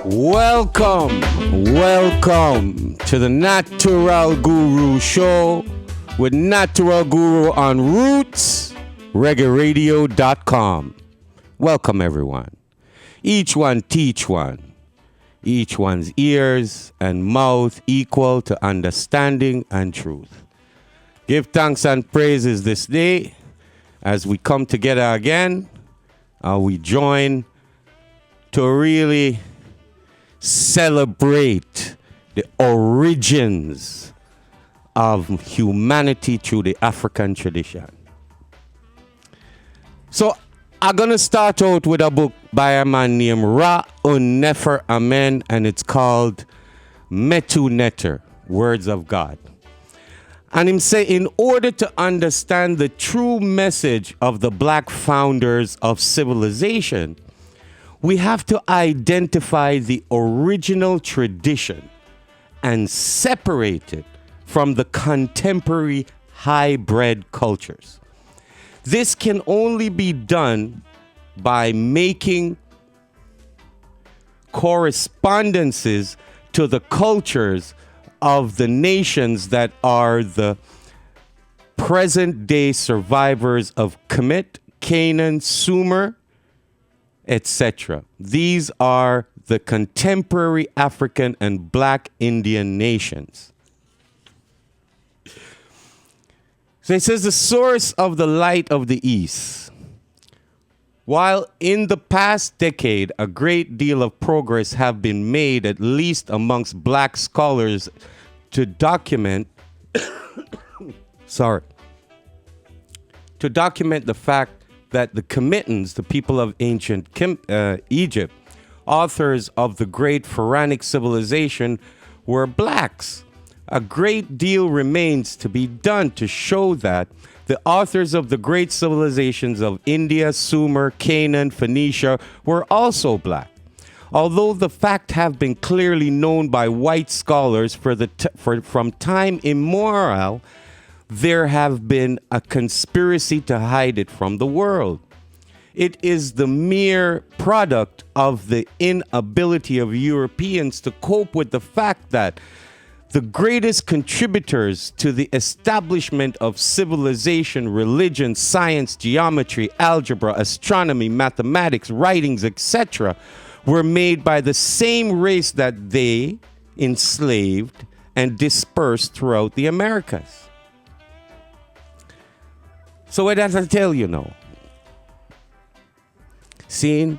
Welcome to the Nattyral Guru Show with Nattyral Guru on RootsReggaeRadio.com. Welcome, everyone. Each one teach one. Each one's ears and mouth equal to understanding and truth. Give thanks and praises this day as we come together again. We join to really celebrate the origins of humanity through the African tradition. So I'm going to start out with a book by a man named Ra Unnefer Amen, and it's called Metu Neter, Words of God. And him say, in order to understand the true message of the black founders of civilization, we have to identify the original tradition and separate it from the contemporary hybrid cultures. This can only be done by making correspondences to the cultures of the nations that are the present day survivors of Kemet, Canaan, Sumer, etc. These are the contemporary African and black Indian nations. So it says the source of the light of the East. While in the past decade, a great deal of progress have been made, at least amongst black scholars, to document the fact that the Kemetans, the people of ancient Egypt, authors of the great Pharaonic civilization, were blacks. A great deal remains to be done to show that the authors of the great civilizations of India, Sumer, Canaan, Phoenicia were also black. Although the fact have been clearly known by white scholars from time immemorial, there have been a conspiracy to hide it from the world. It is the mere product of the inability of Europeans to cope with the fact that the greatest contributors to the establishment of civilization, religion, science, geometry, algebra, astronomy, mathematics, writings, etc., were made by the same race that they enslaved and dispersed throughout the Americas. So what does I tell you now? See,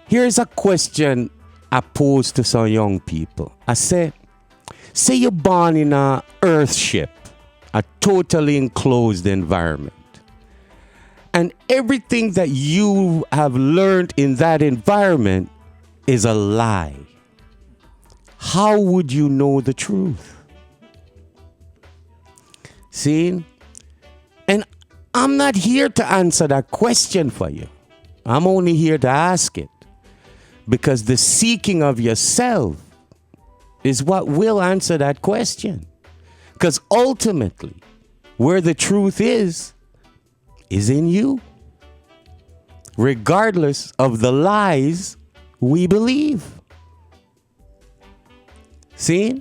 here's a question I pose to some young people. I say you're born in a earth ship, a totally enclosed environment. And everything that you have learned in that environment is a lie. How would you know the truth? See? And I'm not here to answer that question for you. I'm only here to ask it. Because the seeking of yourself is what will answer that question. Because ultimately, where the truth is in you. Regardless of the lies we believe. See?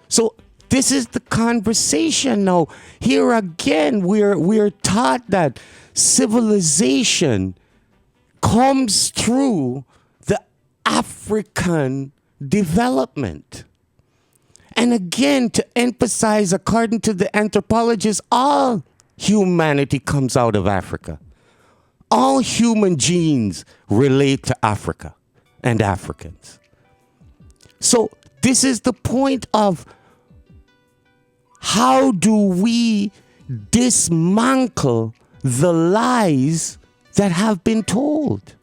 So this is the conversation now. Here again, we're taught that civilization comes through the African development. And again, to emphasize, according to the anthropologists, all humanity comes out of Africa. All human genes relate to Africa and Africans. So this is the point of how do we dismantle the lies that have been told?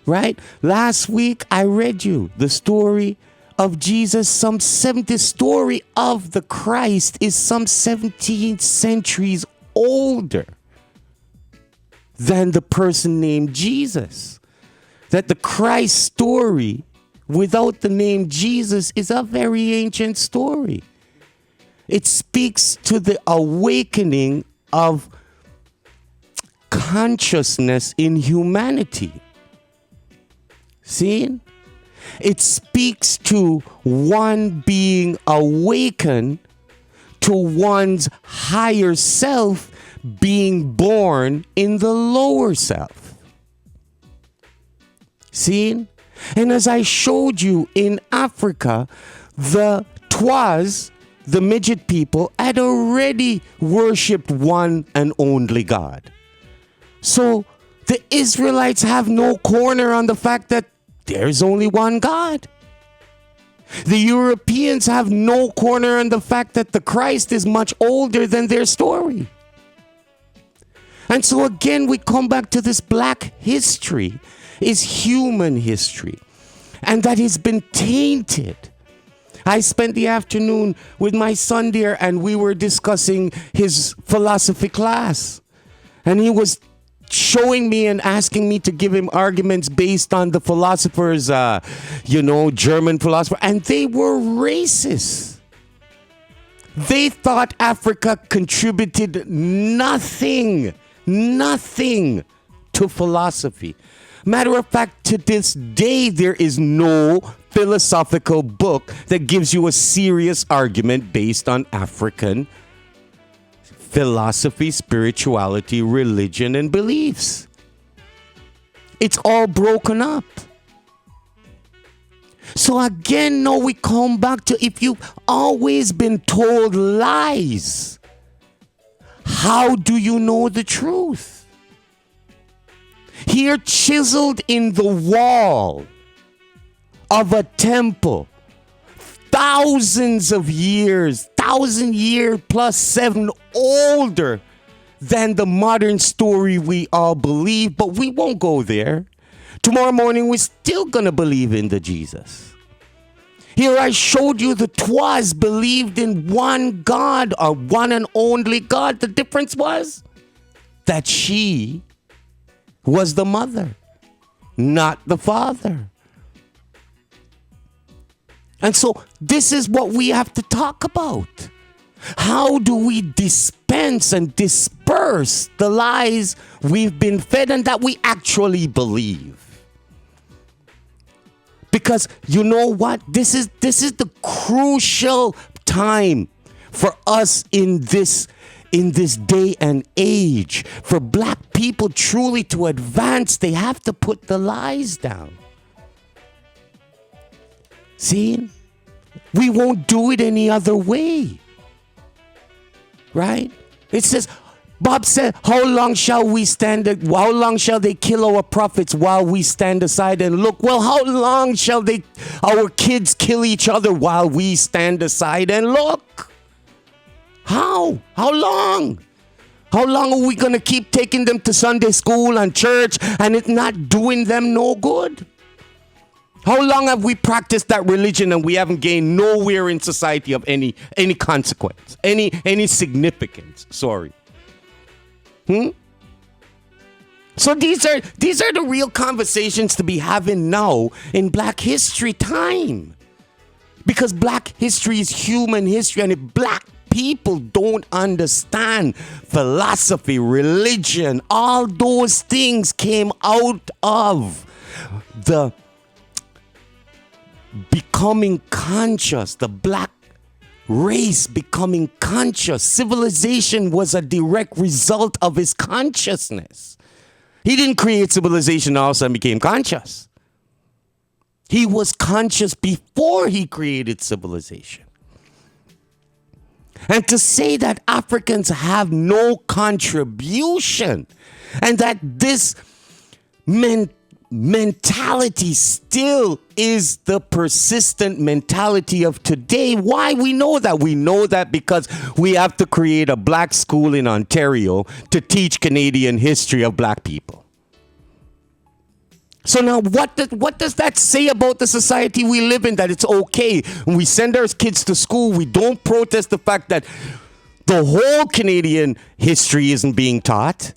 Right? Last week, I read you the story of Jesus. The story of the Christ is some 17 centuries older than the person named Jesus. That the Christ story without the name Jesus is a very ancient story. It speaks to the awakening of consciousness in humanity. See? It speaks to one being awakened to one's higher self being born in the lower self. See? And as I showed you in Africa, the midget people had already worshipped one and only God. So the Israelites have no corner on the fact that there's only one God. The Europeans have no corner on the fact that the Christ is much older than their story. And so again, we come back to this black history is human history. And that has been tainted. I spent the afternoon with my son there and we were discussing his philosophy class. And he was showing me and asking me to give him arguments based on the philosophers, German philosopher. And they were racist. They thought Africa contributed nothing to philosophy. Matter of fact, to this day, there is no philosophical book that gives you a serious argument based on African philosophy, spirituality, religion, and beliefs. It's all broken up. So again, now we come back to if you've always been told lies, how do you know the truth? Here chiseled in the wall of a temple, thousands of years, 1,000 years plus 7 older than the modern story we all believe, but we won't go there. Tomorrow morning, we're still going to believe in the Jesus. Here I showed you the Twas believed in one God or one and only God. The difference was that she was the mother, not the father. And so this is what we have to talk about. How do we dispense and disperse the lies we've been fed and that we actually believe? Because you know what? This is the crucial time for us in this day and age. For black people truly to advance, they have to put the lies down. See? We won't do it any other way. Right? It says, Bob said, how long shall they kill our prophets while we stand aside and look? Well, how long shall our kids kill each other while we stand aside and look? How? How long? How long are we going to keep taking them to Sunday school and church and it not doing them no good? How long have we practiced that religion and we haven't gained nowhere in society of any consequence, any significance? Sorry. So these are the real conversations to be having now in Black History time. Because Black history is human history, and if Black people don't understand philosophy, religion, all those things came out of the becoming conscious, the Black race becoming conscious. Civilization was a direct result of his consciousness. He didn't create civilization and all of a sudden became conscious. He was conscious before he created civilization. And to say that Africans have no contribution and that this mentality still is the persistent mentality of today. Why we know that? We know that because we have to create a Black school in Ontario to teach Canadian history of Black people. So now what does that say about the society we live in, that it's okay when we send our kids to school, we don't protest the fact that the whole Canadian history isn't being taught?